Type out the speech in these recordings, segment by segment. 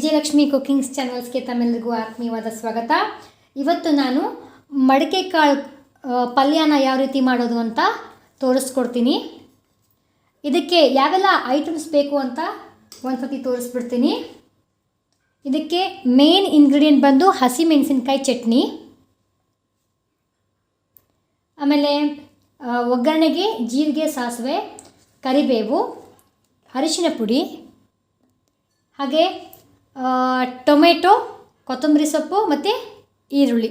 ವಿಜಯಲಕ್ಷ್ಮಿ ಕುಕಿಂಗ್ಸ್ ಚಾನಲ್ಸ್ಗೆ ತಮ್ಮೆಲ್ಲರಿಗೂ ಆತ್ಮೀಯವಾದ ಸ್ವಾಗತ. ಇವತ್ತು ನಾನು ಮಡಕೆ ಕಾಳು ಪಲ್ಯನ ಯಾವ ರೀತಿ ಮಾಡೋದು ಅಂತ ತೋರಿಸ್ಕೊಡ್ತೀನಿ. ಇದಕ್ಕೆ ಯಾವೆಲ್ಲ ಐಟಮ್ಸ್ ಬೇಕು ಅಂತ ಒಂದ್ಸತಿ ತೋರಿಸ್ಬಿಡ್ತೀನಿ. ಇದಕ್ಕೆ ಮೇನ್ ಇಂಗ್ರೀಡಿಯೆಂಟ್ ಬಂದು ಹಸಿಮೆಣಸಿನಕಾಯಿ ಚಟ್ನಿ, ಆಮೇಲೆ ಒಗ್ಗರಣೆಗೆ ಜೀರಿಗೆ, ಸಾಸಿವೆ, ಕರಿಬೇವು, ಅರಿಶಿನ ಪುಡಿ, ಹಾಗೆ ಟೊಮೆಟೊ, ಕೊತ್ತಂಬರಿ ಸೊಪ್ಪು ಮತ್ತು ಈರುಳ್ಳಿ.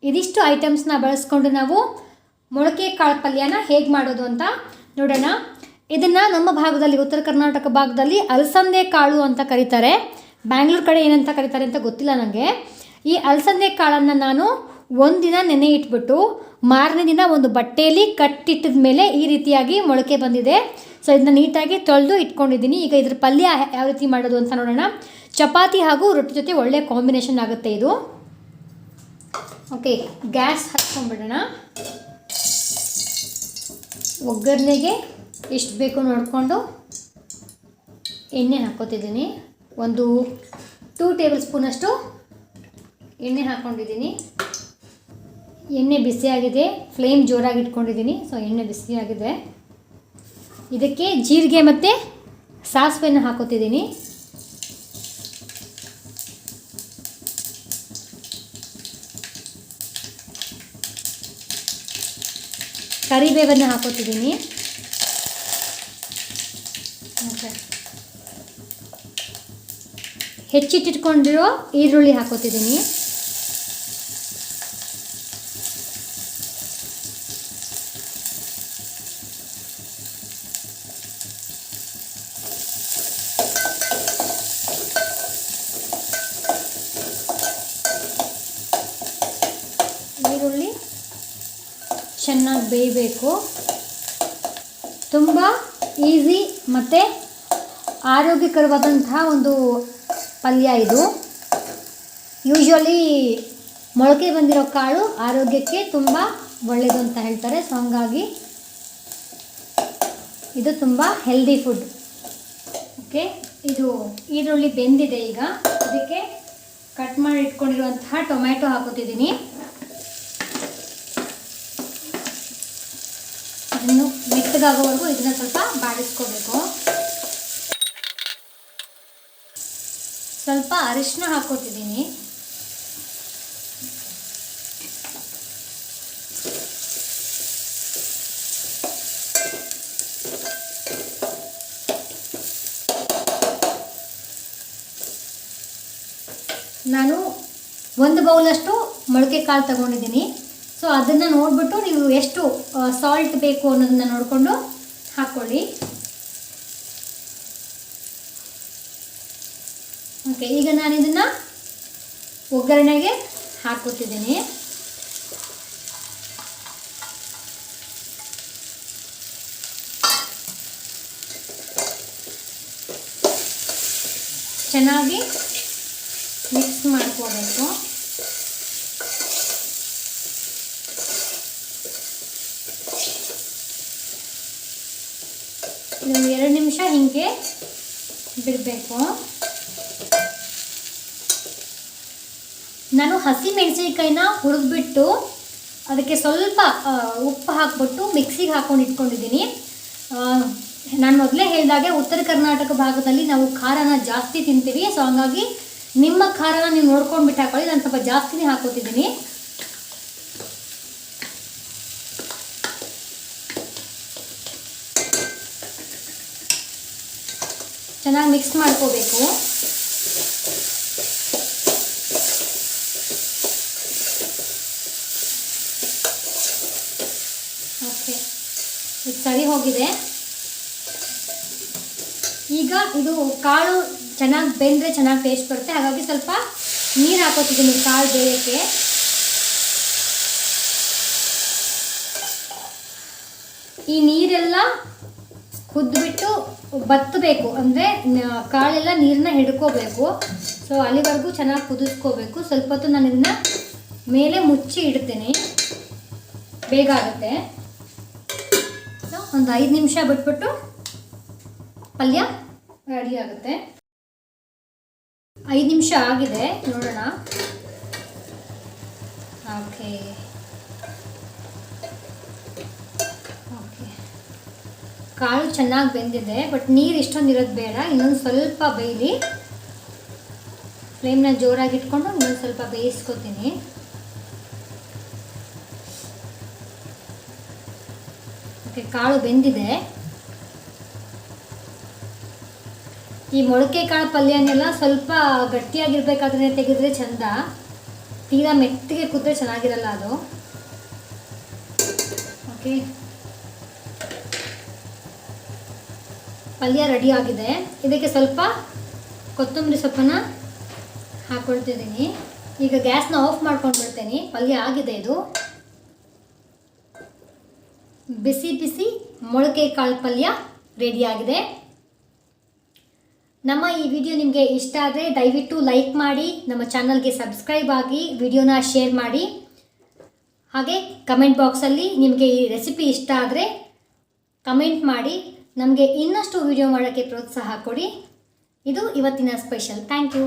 ಇದಿಷ್ಟು ಐಟಮ್ಸ್ನ ಬಳಸ್ಕೊಂಡು ನಾವು ಮೊಳಕೆ ಕಾಳು ಪಲ್ಯನ ಹೇಗೆ ಮಾಡೋದು ಅಂತ ನೋಡೋಣ. ಇದನ್ನು ನಮ್ಮ ಭಾಗದಲ್ಲಿ, ಉತ್ತರ ಕರ್ನಾಟಕ ಭಾಗದಲ್ಲಿ ಅಲಸಂದೆ ಕಾಳು ಅಂತ ಕರೀತಾರೆ. ಬ್ಯಾಂಗ್ಳೂರು ಕಡೆ ಏನಂತ ಕರೀತಾರೆ ಅಂತ ಗೊತ್ತಿಲ್ಲ ನನಗೆ. ಈ ಅಲಸಂದೆ ಕಾಳನ್ನು ನಾನು ಒಂದಿನ ನೆನೆ ಇಟ್ಬಿಟ್ಟು ಮಾರನೇ ದಿನ ಒಂದು ಬಟ್ಟೆಯಲ್ಲಿ ಕಟ್ಟಿಟ್ಟಿದ ಮೇಲೆ ಈ ರೀತಿಯಾಗಿ ಮೊಳಕೆ ಬಂದಿದೆ. ಸೊ ಇದನ್ನ ನೀಟಾಗಿ ತೊಳೆದು ಇಟ್ಕೊಂಡಿದ್ದೀನಿ. ಈಗ ಇದ್ರ ಪಲ್ಯ ಯಾವ ರೀತಿ ಮಾಡೋದು ಅಂತ ನೋಡೋಣ. ಚಪಾತಿ ಹಾಗೂ ರೊಟ್ಟಿ ಜೊತೆ ಒಳ್ಳೆ ಕಾಂಬಿನೇಷನ್ ಆಗುತ್ತೆ ಇದು. ಓಕೆ, ಗ್ಯಾಸ್ ಹಚ್ಕೊಂಡ್ಬಿಡೋಣ. ಒಗ್ಗರಣೆಗೆ ಎಷ್ಟು ಬೇಕು ನೋಡಿಕೊಂಡು ಎಣ್ಣೆ ಹಾಕ್ಕೋತಿದ್ದೀನಿ. ಒಂದು 2 ಟೇಬಲ್ ಸ್ಪೂನಷ್ಟು ಎಣ್ಣೆ ಹಾಕ್ಕೊಂಡಿದ್ದೀನಿ. ಎಣ್ಣೆ ಬಿಸಿಯಾಗಿದೆ, ಫ್ಲೇಮ್ ಜೋರಾಗಿ ಇಟ್ಕೊಂಡಿದ್ದೀನಿ. ಸೊ ಎಣ್ಣೆ ಬಿಸಿಯಾಗಿದೆ. ಇದಕ್ಕೆ ಜೀರಿಗೆ ಮತ್ತು ಸಾಸಿವೆನ ಹಾಕೋತಿದ್ದೀನಿ. ಕರಿಬೇವನ್ನು ಹಾಕೋತಿದ್ದೀನಿ. ಓಕೆ, ಹೆಚ್ಚಿಟ್ಟಿಟ್ಕೊಂಡಿರೋ ಈರುಳ್ಳಿ ಹಾಕೋತಿದ್ದೀನಿ. ಈರುಳ್ಳಿ ಚೆನ್ನಾಗಿ ಬೇಯಬೇಕು. ತುಂಬ ಈಸಿ ಮತ್ತು ಆರೋಗ್ಯಕರವಾದಂತಹ ಒಂದು ಪಲ್ಯ ಇದು. ಯೂಶ್ವಲಿ ಮೊಳಕೆ ಬಂದಿರೋ ಕಾಳು ಆರೋಗ್ಯಕ್ಕೆ ತುಂಬ ಒಳ್ಳೆಯದು ಅಂತ ಹೇಳ್ತಾರೆ. ಸೊ ಹಂಗಾಗಿ ಇದು ತುಂಬ ಹೆಲ್ದಿ ಫುಡ್. ಓಕೆ, ಇದು ಈರುಳ್ಳಿ ಬೆಂದಿದೆ. ಈಗ ಇದಕ್ಕೆ ಕಟ್ ಮಾಡಿ ಇಟ್ಕೊಂಡಿರುವಂತಹ ಟೊಮ್ಯಾಟೊ ಹಾಕೋತಿದ್ದೀನಿ. ಇದನ್ನು ಮೆತ್ತಗಾಗೋವರೆಗೂ ಇದನ್ನು ಸ್ವಲ್ಪ ಬಾಡಿಸ್ಕೋಬೇಕು. ಸ್ವಲ್ಪ ಅರಿಶಿನ ಹಾಕೋತಿದ್ದೀನಿ. ನಾನು 1 ಬೌಲಷ್ಟು ಮೊಳಕೆ ಕಾಳು ತಗೊಂಡಿದ್ದೀನಿ. ಸೊ ಅದನ್ನು ನೋಡಿಬಿಟ್ಟು ನೀವು ಎಷ್ಟು ಸಾಲ್ಟ್ ಬೇಕು ಅನ್ನೋದನ್ನು ನೋಡಿಕೊಂಡು ಹಾಕ್ಕೊಳ್ಳಿ. ಓಕೆ, ಈಗ ನಾನು ಇದನ್ನು ಒಗ್ಗರಣೆಗೆ ಹಾಕೋತಿದ್ದೀನಿ. ಚೆನ್ನಾಗಿ ಮಿಕ್ಸ್ ಮಾಡ್ಕೋಬೇಕು. ಇದೊಂದು 2 ನಿಮಿಷ ಹೀಗೆ ಬಿಡಬೇಕು. ನಾನು ಹಸಿ ಮೆಣಸಿನಕಾಯಿನ ಹುರಿದ್ಬಿಟ್ಟು ಅದಕ್ಕೆ ಸ್ವಲ್ಪ ಉಪ್ಪು ಹಾಕ್ಬಿಟ್ಟು ಮಿಕ್ಸಿಗೆ ಹಾಕ್ಕೊಂಡು ಇಟ್ಕೊಂಡಿದ್ದೀನಿ. ನಾನು ಮೊದಲೇ ಹೇಳಿದಾಗೆ ಉತ್ತರ ಕರ್ನಾಟಕ ಭಾಗದಲ್ಲಿ ನಾವು ಖಾರನ ಜಾಸ್ತಿ ತಿಂತೀವಿ. ಸೊ ಹಂಗಾಗಿ ನಿಮ್ಮ ಖಾರನ ನೀವು ನೋಡ್ಕೊಂಡ್ಬಿಟ್ಟು ಹಾಕೊಳ್ಳಿ. ನಾನು ಸ್ವಲ್ಪ ಜಾಸ್ತಿನೇ ಹಾಕೋತಿದ್ದೀನಿ. ಚೆನ್ನಾಗಿ ಮಿಕ್ಸ್ ಮಾಡ್ಕೋಬೇಕು. ಓಕೆ, ಇದು ಸರಿ ಹೋಗಿದೆ. ಈಗ ಇದು ಕಾಳು ಚೆನ್ನಾಗಿ ಬೆಂದರೆ ಚೆನ್ನಾಗಿ ಟೇಸ್ಟ್ ಬರುತ್ತೆ. ಹಾಗಾಗಿ ಸ್ವಲ್ಪ ನೀರು ಹಾಕೋತಿದ್ದೀನಿ ಕಾಳು ಬೇಯೋಕ್ಕೆ. ಈ ನೀರೆಲ್ಲ ಕುದ್ಬಿಟ್ಟು ಬತ್ತಬೇಕು, ಅಂದರೆ ಕಾಳೆಲ್ಲ ನೀರನ್ನ ಹಿಡ್ಕೋಬೇಕು. ಸೊ ಅಲ್ಲಿವರೆಗೂ ಚೆನ್ನಾಗಿ ಕುದಿಸ್ಕೋಬೇಕು. ಸ್ವಲ್ಪ ಹೊತ್ತು ನಾನು ಇದನ್ನ ಮೇಲೆ ಮುಚ್ಚಿ ಇಡ್ತೇನೆ, ಬೇಗ ಆಗುತ್ತೆ. ಸೊ ಒಂದು 5 ನಿಮಿಷ ಬಿಟ್ಬಿಟ್ಟು ಪಲ್ಯ ರೆಡಿ ಆಗುತ್ತೆ. 5 ನಿಮಿಷ ಆಗಿದೆ, ನೋಡೋಣ. ಓಕೆ ಓಕೆ, ಕಾಳು ಚೆನ್ನಾಗಿ ಬೆಂದಿದೆ. ಬಟ್ ನೀರು ಇಷ್ಟೊಂದು ಇರೋದು ಬೇಡ, ಇನ್ನೊಂದು ಸ್ವಲ್ಪ ಬೇಯಲಿ. ಫ್ಲೇಮ್ನ ಜೋರಾಗಿ ಇಟ್ಕೊಂಡು ಇನ್ನೊಂದು ಸ್ವಲ್ಪ ಬೇಯಿಸ್ಕೊತೀನಿ. ಓಕೆ, ಕಾಳು ಬೆಂದಿದೆ. ಈ ಮೊಳಕೆ ಕಾಳು ಪಲ್ಯನೆಲ್ಲ ಸ್ವಲ್ಪ ಗಟ್ಟಿಯಾಗಿರ್ಬೇಕಾದ್ರೆ ತೆಗೆದ್ರೆ ಚೆಂದ. ತೀರಾ ಮೆತ್ತಗೆ ಕುದ್ರೆ ಚೆನ್ನಾಗಿರಲ್ಲ ಅದು. ಓಕೆ, ಪಲ್ಯ ರೆಡಿ ಆಗಿದೆ. ಇದಕ್ಕೆ ಸ್ವಲ್ಪ ಕೊತ್ತಂಬರಿ ಸೊಪ್ಪನ್ನು ಹಾಕ್ಕೊಳ್ತಿದ್ದೀನಿ. ಈಗ ಗ್ಯಾಸ್ನ ಆಫ್ ಮಾಡ್ಕೊಂಡು ಬಿಡ್ತೀನಿ. ಪಲ್ಯ ಆಗಿದೆ ಇದು. ಬಿಸಿ ಬಿಸಿ ಮೊಳಕೆ ಕಾಳು ಪಲ್ಯ ರೆಡಿಯಾಗಿದೆ. ನಮ್ಮ ಈ ವಿಡಿಯೋ ನಿಮಗೆ ಇಷ್ಟ ಆದರೆ ದಯವಿಟ್ಟು ಲೈಕ್ ಮಾಡಿ, ನಮ್ಮ ಚಾನಲ್ಗೆ ಸಬ್ಸ್ಕ್ರೈಬ್ ಆಗಿ, ವಿಡಿಯೋನ ಶೇರ್ ಮಾಡಿ. ಹಾಗೆ ಕಮೆಂಟ್ ಬಾಕ್ಸಲ್ಲಿ ನಿಮಗೆ ಈ ರೆಸಿಪಿ ಇಷ್ಟ ಆದರೆ ಕಮೆಂಟ್ ಮಾಡಿ. ನಮಗೆ ಇನ್ನಷ್ಟು ವಿಡಿಯೋ ಮಾಡೋಕ್ಕೆ ಪ್ರೋತ್ಸಾಹ ಕೊಡಿ. ಇದು ಇವತ್ತಿನ ಸ್ಪೆಷಲ್. Thank you.